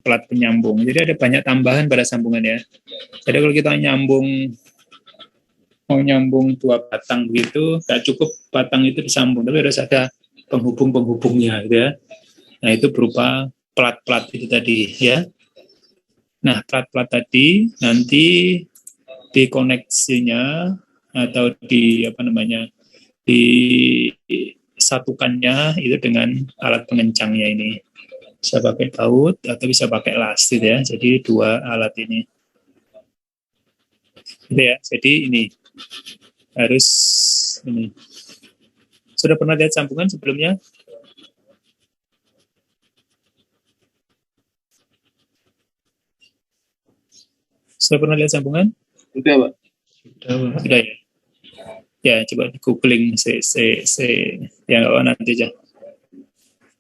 plat penyambung. Jadi ada banyak tambahan pada sambungan ya. Jadi kalau kita mau nyambung 2 batang begitu, nggak cukup batang itu disambung, tapi harus ada penghubung-penghubungnya gitu ya. Nah itu berupa plat-plat itu tadi ya. Nah plat-plat tadi nanti dikoneksinya atau disatukannya itu dengan alat pengencangnya ini. Bisa pakai baut atau bisa pakai las gitu ya. Jadi 2 alat ini. Gitu ya. Jadi ini harus ini. Sudah pernah lihat sambungan sebelumnya? Sudah pernah lihat sambungan? Sudah, Pak. Sudah ya. Ya, coba di googling ya nggak apa nanti aja.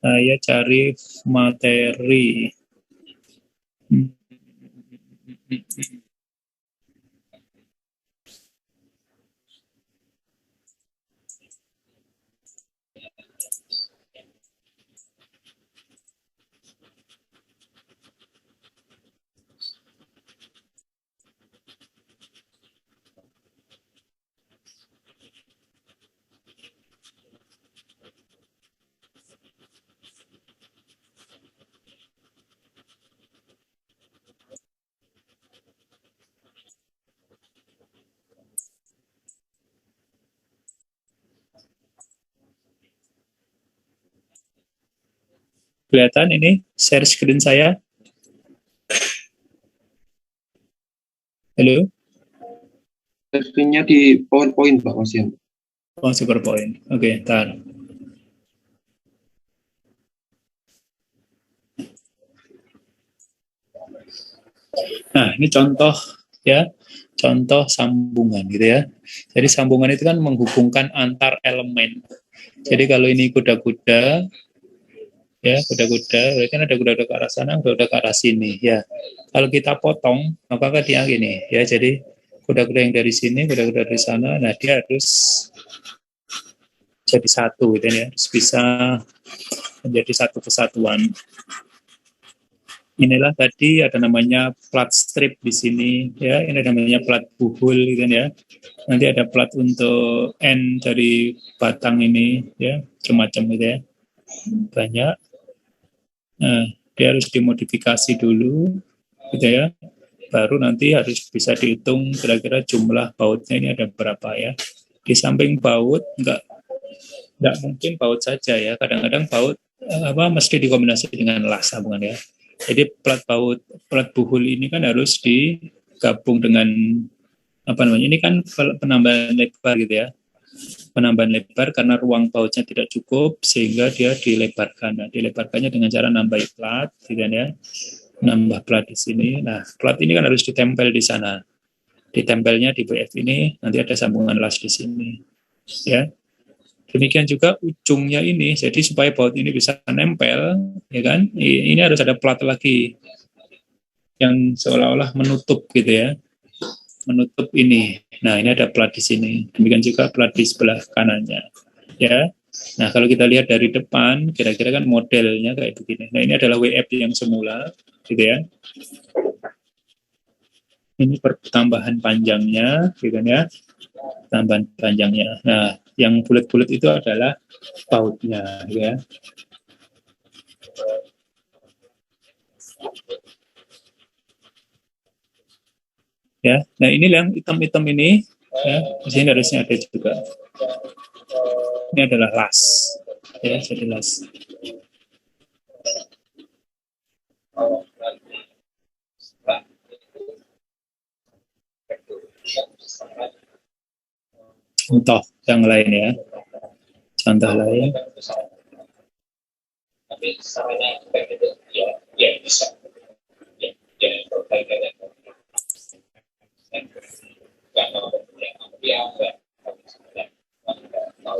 Saya cari materi. Kelihatan ini share screen saya? Halo? Screen-nya di PowerPoint, Pak Wasian. Oh, PowerPoint. Oke, ntar. Nah, ini contoh ya, contoh sambungan gitu ya. Jadi sambungan itu kan menghubungkan antar elemen. Jadi kalau ini kuda-kuda, ya kuda-kuda, kan ada kuda-kuda ke arah sana, kuda-kuda ke arah sini, ya. Kalau kita potong, maka dia gini, ya. Jadi kuda-kuda yang dari sini, kuda-kuda dari sana, nah dia harus jadi satu, gitu ya. Harus bisa menjadi satu kesatuan. Inilah tadi ada namanya plat strip di sini, ya. Ini namanya plat buhul, gitu ya. Nanti ada plat untuk end dari batang ini, ya, macam-macam gitu ya. Banyak. Nah, dia harus dimodifikasi dulu, gitu ya. Baru nanti harus bisa dihitung kira-kira jumlah bautnya ini ada berapa ya. Di samping baut nggak mungkin baut saja ya. Kadang-kadang baut mesti dikombinasi dengan las sambungan ya. Jadi plat buhul ini kan harus digabung dengan ini kan penambahan lebar gitu ya. Penambahan lebar karena ruang bautnya tidak cukup sehingga dia dilebarkan. Nah, dilebarkannya dengan cara nambah plat, gitu ya. Nambah plat di sini. Nah, plat ini kan harus ditempel di sana. Ditempelnya di BF ini nanti ada sambungan las di sini. Ya. Demikian juga ujungnya ini. Jadi supaya baut ini bisa nempel, ya kan? Ini harus ada plat lagi yang seolah-olah menutup gitu ya. Menutup ini. Nah, ini ada plat di sini. Demikian juga plat di sebelah kanannya. Ya. Nah, kalau kita lihat dari depan, kira-kira kan modelnya kayak begini. Nah, ini adalah WF yang semula, gitu ya. Ini pertambahan panjangnya, gitu ya. Tambahan panjangnya. Nah, yang bulat-bulat itu adalah bautnya, ya. Ya, nah ini yang hitam-hitam ini, ya, di sini harusnya ada juga. Ini adalah las, ya, jadi las. Contoh yang lain ya, contoh lain.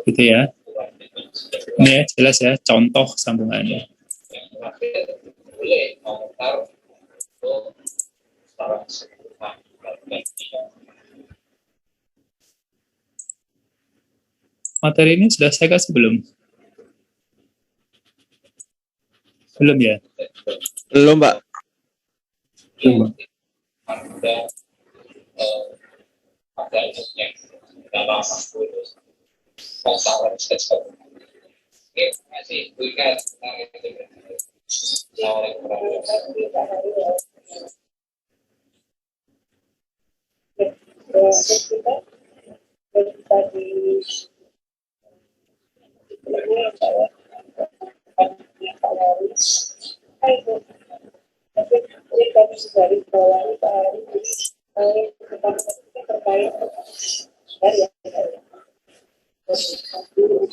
Gitu ya. Ini ya jelas ya contoh sambungannya. Materi ini sudah saya kasih belum? Belum ya? Belum, Pak. Mbak.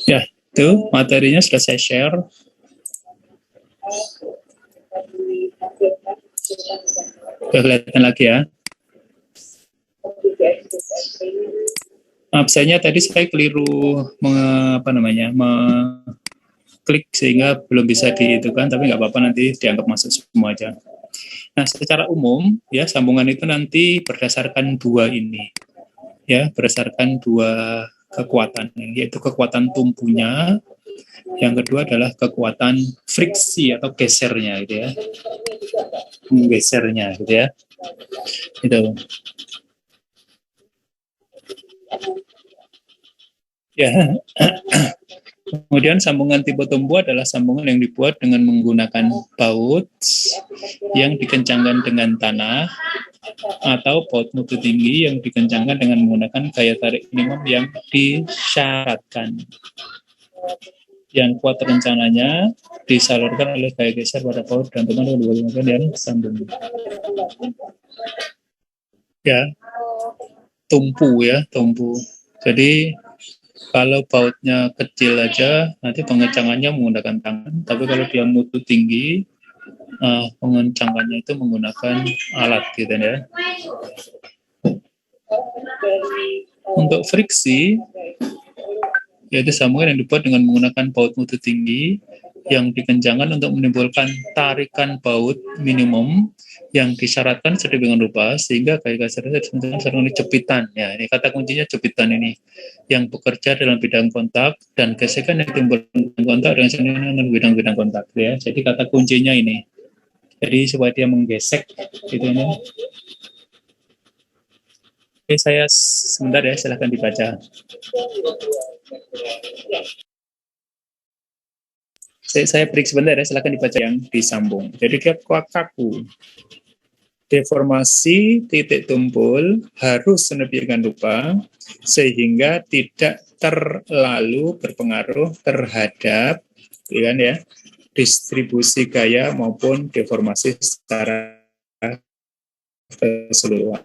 Ya, itu materinya sudah saya share. Udah kelihatan lagi ya. Absennya tadi saya keliru klik sehingga belum bisa dihitungkan, tapi nggak apa-apa, nanti dianggap masuk semua aja. Nah, secara umum ya sambungan itu nanti berdasarkan dua ini, ya berdasarkan dua kekuatan, yaitu kekuatan tumpunya, yang kedua adalah kekuatan friksi atau gesernya, gitu ya, menggesernya, gitu ya, itu. Ya. Kemudian sambungan tipe tumpu adalah sambungan yang dibuat dengan menggunakan baut yang dikencangkan dengan tanah, atau baut mutu tinggi yang dikencangkan dengan menggunakan gaya tarik minimum yang disyaratkan. Yang kuat rencananya disalurkan oleh gaya geser pada baut dan teman dengan yang sambung. Ya, tumpu ya, tumpu. Jadi kalau bautnya kecil aja, nanti pengencangannya menggunakan tangan. Tapi kalau dia mutu tinggi, pengencangannya itu menggunakan alat, gitu ya. Untuk friksi, yaitu sambungan yang dibuat dengan menggunakan baut mutu tinggi yang dikencangkan untuk menimbulkan tarikan baut minimum yang disyaratkan sedemikian rupa sehingga gaya gesernya disebutkan jepitan. Ya, ini kata kuncinya jepitan ini, yang bekerja dalam bidang kontak dan gesekan yang timbul kontak dengan bidang-bidang kontak. Ya, jadi kata kuncinya ini. Jadi supaya dia menggesek, gitu ya. Oke, saya sebentar ya, silahkan dibaca. Saya break sebentar ya, silahkan dibaca yang disambung. Jadi dia kaku. Deformasi titik tumpul harus sedemikian rupa sehingga tidak terlalu berpengaruh terhadap, ya, distribusi gaya maupun deformasi secara keseluruhan.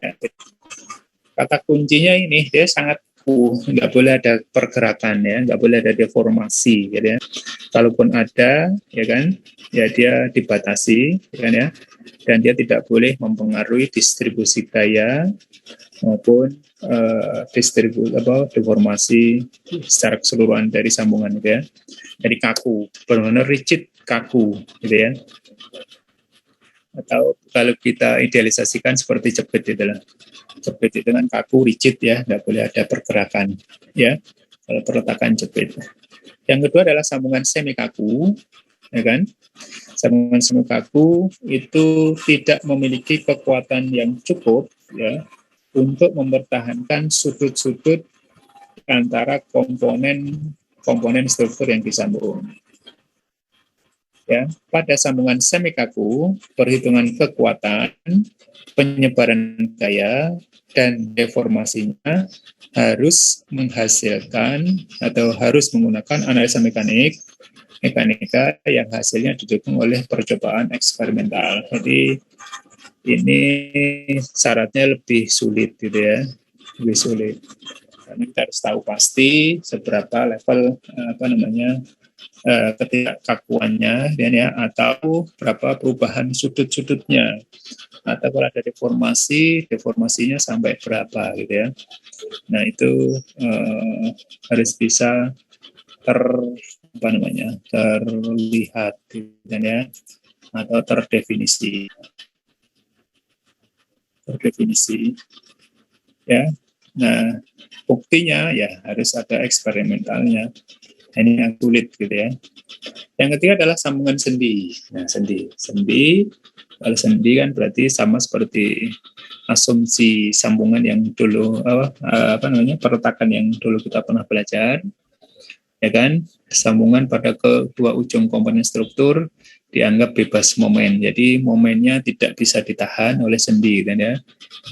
Kata kuncinya ini, dia sangat nggak boleh ada pergerakan ya, nggak boleh ada deformasi, gitu ya. Kalaupun ada, ya kan, ya dia dibatasi, ya kan ya, dan dia tidak boleh mempengaruhi distribusi gaya maupun deformasi secara keseluruhan dari sambungan, gitu ya. Jadi kaku, benar-benar rigid, kaku, gitu ya. Atau kalau kita idealisasikan seperti jepit, gitu lah. Jepit itu kan kaku, rigid ya, nggak boleh ada pergerakan ya kalau perletakan jepit. Yang kedua adalah sambungan semi kaku, ya kan. Sambungan semi kaku itu tidak memiliki kekuatan yang cukup ya untuk mempertahankan sudut-sudut antara komponen struktur yang disambung. Ya, pada sambungan semi kaku, perhitungan kekuatan, penyebaran gaya, dan deformasinya harus menghasilkan atau harus menggunakan analisa mekanika yang hasilnya didukung oleh percobaan eksperimental. Jadi ini syaratnya lebih sulit, gitu ya, lebih sulit. Karena kita harus tahu pasti seberapa level ketidakkakuannya, ya, atau berapa perubahan sudut-sudutnya, atau kalau ada deformasinya sampai berapa, gitu ya. Nah itu harus bisa terlihat, ya, atau terdefinisi, ya. Nah buktinya ya harus ada eksperimentalnya. Ini yang sulit gitu ya. Yang ketiga adalah sambungan sendi. Nah, sendi, kalau sendi kan berarti sama seperti asumsi sambungan yang dulu apa namanya perletakan yang dulu kita pernah belajar, ya kan? Sambungan pada kedua ujung komponen struktur dianggap bebas momen. Jadi momennya tidak bisa ditahan oleh sendi, kan ya?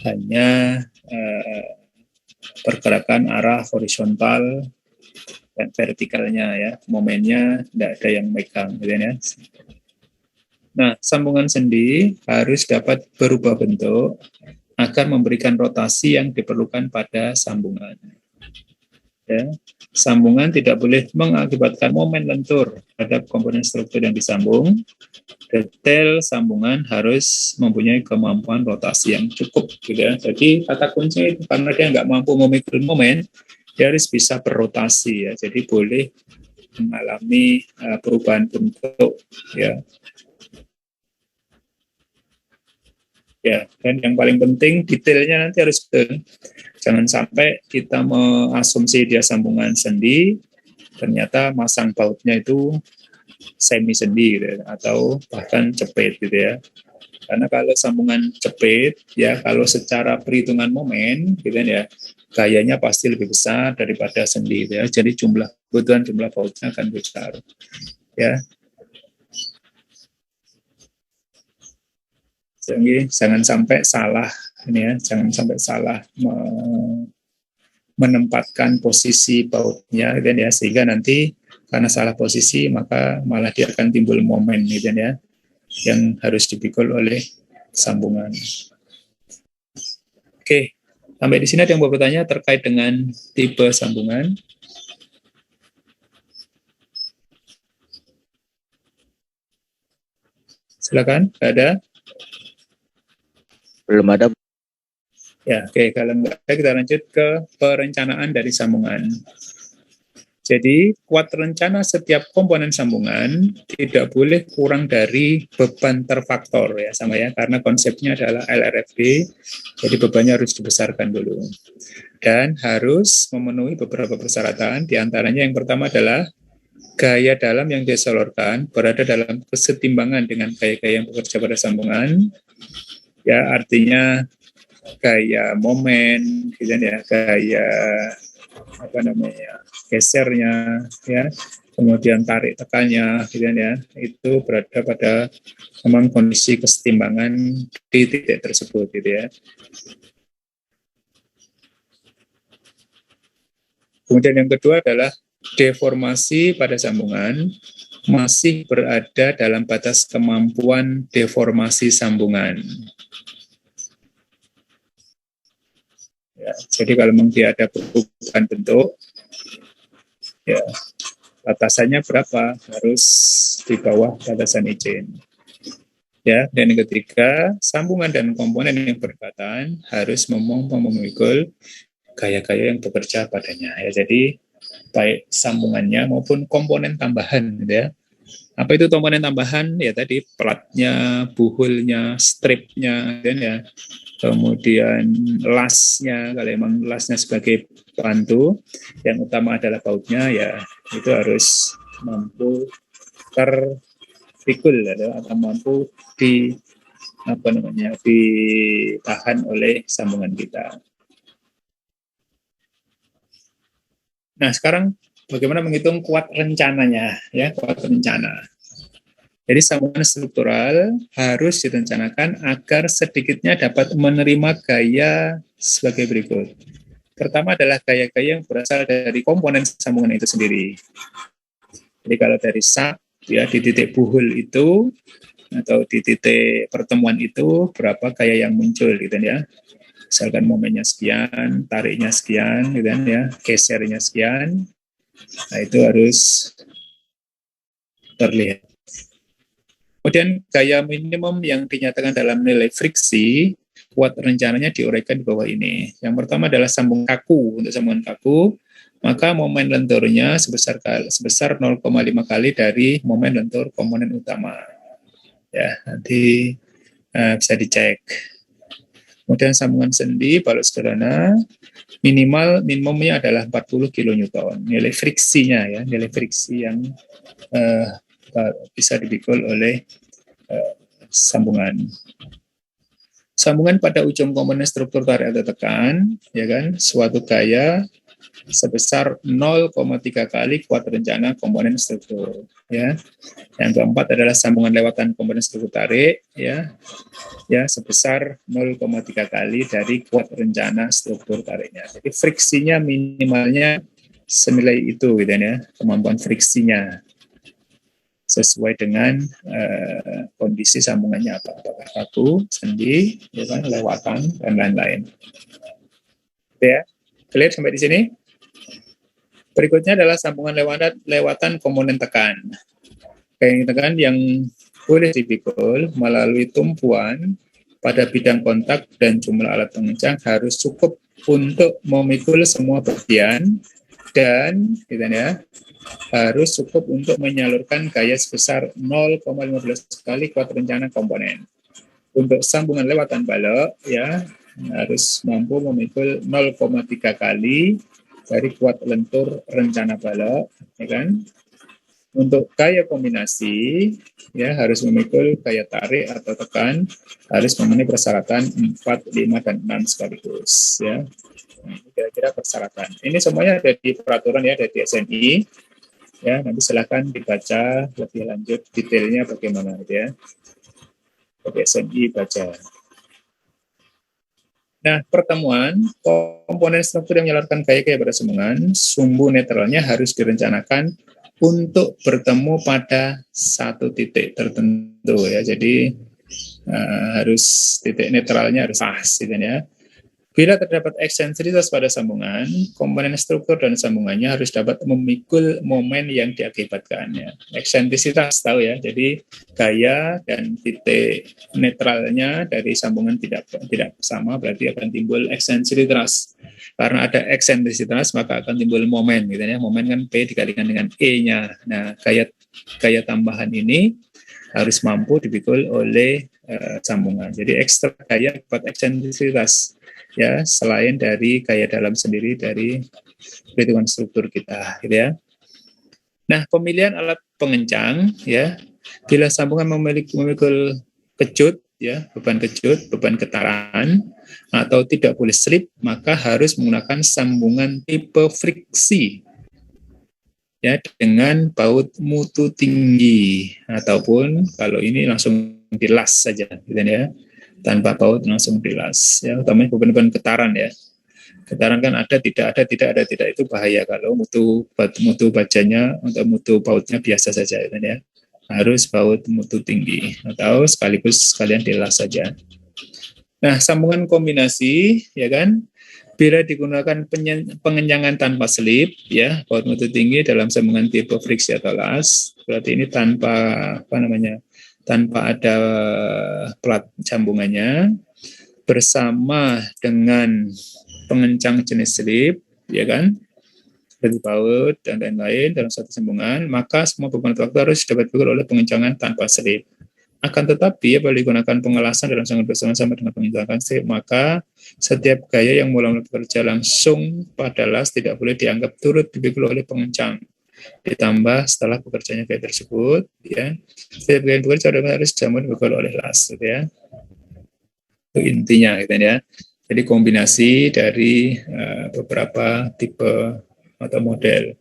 Hanya pergerakan arah horizontal dan vertikalnya ya, momennya tidak ada yang megang, gitu ya. Nah, sambungan sendi harus dapat berubah bentuk agar memberikan rotasi yang diperlukan pada sambungan. Ya. Sambungan tidak boleh mengakibatkan momen lentur terhadap komponen struktur yang disambung. Detail sambungan harus mempunyai kemampuan rotasi yang cukup, gitu ya. Jadi kata kuncinya itu karena dia nggak mampu memikul momen, dia harus bisa berrotasi ya. Jadi boleh mengalami perubahan bentuk ya. Ya, dan yang paling penting detailnya nanti harus betul. Jangan sampai kita mengasumsi dia sambungan sendi, ternyata masang bautnya itu semi sendi gitu, atau bahkan jepit gitu ya. Karena kalau sambungan jepit ya, kalau secara perhitungan momen gitu ya, gayanya pasti lebih besar daripada sendi gitu ya. Jadi kebutuhan jumlah bautnya akan besar ya. Jadi jangan sampai salah ini ya, jangan sampai salah menempatkan posisi bautnya gitu ya, sehingga nanti karena salah posisi maka malah dia akan timbul momen gitu ya, yang harus dipikul oleh sambungan. Oke, sampai di sini ada yang mau bertanya terkait dengan tipe sambungan? Silakan, ada? Belum ada. Ya, oke. Kalau enggak, kita lanjut ke perencanaan dari sambungan. Jadi, kuat rencana setiap komponen sambungan tidak boleh kurang dari beban terfaktor ya, sama ya, karena konsepnya adalah LRFD, jadi bebannya harus dibesarkan dulu. Dan harus memenuhi beberapa persyaratan, diantaranya yang pertama adalah gaya dalam yang disalurkan berada dalam kesetimbangan dengan gaya-gaya yang bekerja pada sambungan. Ya, artinya gaya momen, gitu ya, gaya apa namanya gesernya, ya, kemudian tarik tekannya, gitu ya, itu berada pada memang kondisi kesetimbangan di titik tersebut, gitu ya. Kemudian yang kedua adalah deformasi pada sambungan masih berada dalam batas kemampuan deformasi sambungan. Ya, jadi kalau memang dia ada perubahan bentuk, ya batasannya berapa? Harus di bawah batasan izin. Ya, dan yang ketiga, sambungan dan komponen yang berdekatan harus memikul gaya-gaya yang bekerja padanya. Ya, jadi baik sambungannya maupun komponen tambahan, gitu ya. Apa itu komponen tambahan? Ya tadi platnya, buhulnya, stripnya, ya. Kemudian lasnya, kalau memang lasnya sebagai bantu, yang utama adalah bautnya, ya itu harus mampu terpikul atau mampu ditahan oleh sambungan kita. Nah, sekarang bagaimana menghitung kuat rencananya, ya, kuat rencana. Jadi sambungan struktural harus direncanakan agar sedikitnya dapat menerima gaya sebagai berikut. Pertama adalah gaya-gaya yang berasal dari komponen sambungan itu sendiri. Jadi kalau dari sak, ya di titik buhul itu atau di titik pertemuan itu berapa gaya yang muncul, gitu ya. Misalkan momennya sekian, tariknya sekian, gitu ya, gesernya sekian. Nah itu harus terlihat. Kemudian gaya minimum yang dinyatakan dalam nilai friksi, kuat rencananya diuraikan di bawah ini. Yang pertama adalah sambung kaku. Untuk sambungan kaku, maka momen lenturnya sebesar 0,5 kali dari momen lentur komponen utama. Ya, nanti bisa dicek. Kemudian sambungan sendi balut sederhana minimumnya adalah 40 kilonewton. Nilai friksinya ya, nilai friksi yang bisa dipikul oleh sambungan. Sambungan pada ujung komponen struktur tarik atau tekan, ya kan, suatu gaya sebesar 0,3 kali kuat rencana komponen struktur, ya. Yang keempat adalah sambungan lewatan komponen struktur tarik, ya sebesar 0,3 kali dari kuat rencana struktur tariknya. Jadi friksinya minimalnya senilai itu, gitu ya, kemampuan friksinya sesuai dengan kondisi sambungannya apakah kaku, sendi, ya kan, lewatan dan lain-lain. Ya, clear sampai di sini? Berikutnya adalah sambungan lewatan komponen tekan. Kayak tekan yang boleh dipikul melalui tumpuan pada bidang kontak dan jumlah alat pengencang harus cukup untuk memikul semua bagian dan gitu ya, harus cukup untuk menyalurkan gaya sebesar 0,15 kali kuat rencana komponen. Untuk sambungan lewatan balok ya harus mampu memikul 0,3 kali dari kuat lentur rencana balok, ya kan? Untuk gaya kombinasi ya harus memikul gaya tarik atau tekan harus memenuhi persyaratan 4, 5 dan 6 sekaligus ya. Nah, ini kira-kira persyaratan. Ini semuanya ada di peraturan ya, ada di SNI. Ya, nanti silakan dibaca lebih lanjut detailnya bagaimana ya. Di SNI baca. Nah, pertemuan komponen struktur yang menyalurkan gaya pada sambungan, sumbu netralnya harus direncanakan untuk bertemu pada satu titik tertentu ya. Jadi harus titik netralnya harus pas gitu ya. Bila terdapat eksentrisitas pada sambungan, komponen struktur dan sambungannya harus dapat memikul momen yang diakibatkannya. Eksentrisitas tahu ya, jadi gaya dan titik netralnya dari sambungan tidak sama, berarti akan timbul eksentrisitas. Karena ada eksentrisitas maka akan timbul momen, gitu ya. Momen kan P dikalikan dengan E-nya. Nah, gaya tambahan ini harus mampu dipikul oleh sambungan. Jadi ekstra gaya buat eksentrisitas. Ya, selain dari gaya dalam sendiri dari perhitungan struktur kita, gitu ya. Nah, pemilihan alat pengencang, ya, bila sambungan memikul kecut, ya, beban kecut, beban getaran, atau tidak boleh slip, maka harus menggunakan sambungan tipe friksi, ya, dengan baut mutu tinggi, ataupun kalau ini langsung dilas saja, gitu ya. Tanpa baut langsung dilas ya, utamanya beban getaran ya. Getaran kan ada tidak itu bahaya. Kalau mutu bajanya atau mutu bautnya biasa saja ya. Harus baut mutu tinggi atau sekaligus sekalian dilas saja. Nah, sambungan kombinasi ya kan, bila digunakan pengencangan tanpa slip ya, baut mutu tinggi dalam sambungan tipe friksi atau las, berarti ini tanpa ada plat sambungannya bersama dengan pengencang jenis slip, ya kan, dari baut dan lain-lain dalam satu sambungan, maka semua beban waktu harus dapat dipikul oleh pengencangan tanpa slip. Akan tetapi, apabila digunakan pengelasan dalam sambungan bersama-sama dengan pengencangan slip, maka setiap gaya yang mulai bekerja langsung pada las tidak boleh dianggap turut dipikul oleh pengencang. Ditambah setelah bekerjanya gaya tersebut, ya, setiap gaya bekerja harus jamun dipikul oleh las, gitu ya. Itu intinya, gitu ya. Jadi kombinasi dari beberapa tipe atau model.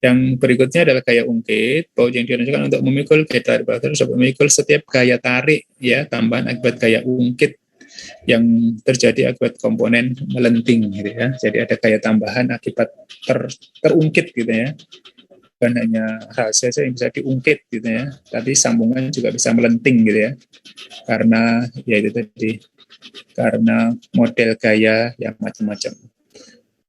Yang berikutnya adalah gaya ungkit, baut yang dirancangkan untuk memikul gaya tarik harus memikul setiap gaya tarik, ya, tambahan akibat gaya ungkit yang terjadi akibat komponen melenting, gitu ya. Jadi ada gaya tambahan akibat terungkit, gitu ya. Bukan hanya rahasia yang bisa diungkit, gitu ya, tapi sambungan juga bisa melenting, gitu ya. Karena ya itu tadi, karena model gaya yang macam-macam.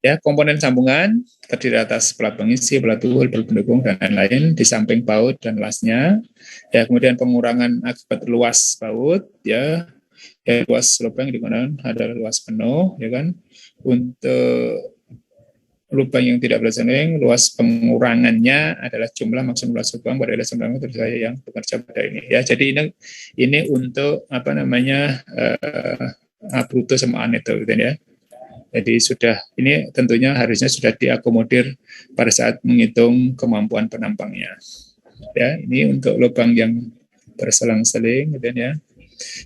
Ya, komponen sambungan terdiri atas pelat pengisi, pelat tuhul, pelat pendukung dan lain-lain di samping baut dan lasnya. Ya, kemudian pengurangan akibat luas baut, ya luas lubang digunakan adalah luas penuh, ya kan. Untuk lubang yang tidak berseneng, luas pengurangannya adalah jumlah maksimum luas lubang pada dasar lubang terjadi yang bekerja pada ini. Ya, jadi ini untuk Bruto sama Aneto gitu ya. Jadi ini tentunya harusnya sudah diakomodir pada saat menghitung kemampuan penampangnya. Ya, ini untuk lubang yang berselang-seling gitu ya.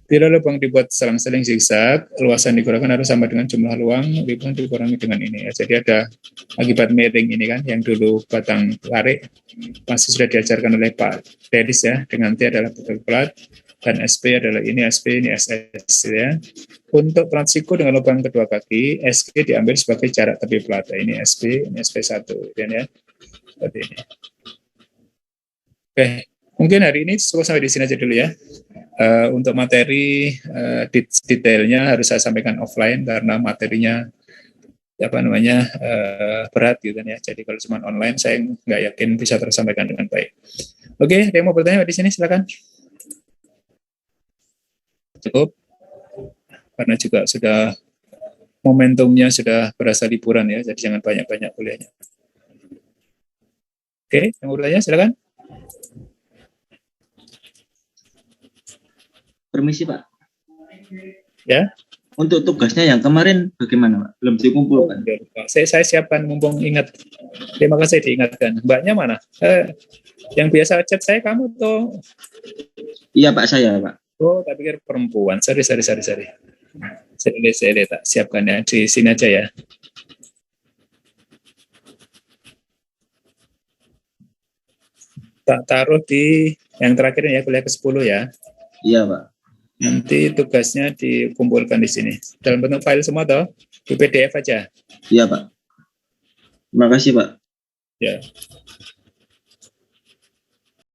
Bila lubang dibuat selang-seling zigzag, luasan dikurangi harus sama dengan jumlah lubang dikurangi dengan ini. Ya. Jadi ada akibat miring ini kan, yang dulu batang tarik masih sudah diajarkan oleh Pak Dedis ya, dengan T adalah betul plat, dan SP adalah ini SP, ini SS ya. Untuk plat siku dengan lubang kedua kaki, SG diambil sebagai jarak tepi plat. Ini SP, ini SP1 ya. Seperti ini. Oke, mungkin hari ini cukup sampai di sini aja dulu ya. Untuk materi detailnya harus saya sampaikan offline karena materinya berat gitu kan ya. Jadi kalau cuma online saya nggak yakin bisa tersampaikan dengan baik. Oke, ada yang mau bertanya di sini silakan. Cukup, karena juga sudah momentumnya sudah berasa liburan ya, jadi jangan banyak-banyak kuliahnya. Oke, yang mau bertanya silakan. Permisi Pak. Ya. Untuk tugasnya yang kemarin bagaimana Pak? Belum dikumpulkan. Saya siapkan mumpung ingat. Terima kasih diingatkan. Mbaknya mana? Yang biasa chat saya kamu tuh. Iya Pak, saya Pak. Oh, tak pikir perempuan. Sorry. Saya tak siapkan ya. Di sini aja ya. Tak taruh di yang terakhir ya, kuliah ke-10 ya. Iya Pak. Nanti tugasnya dikumpulkan di sini. Dalam bentuk file semua toh? Di PDF aja. Iya Pak. Terima kasih Pak. Ya.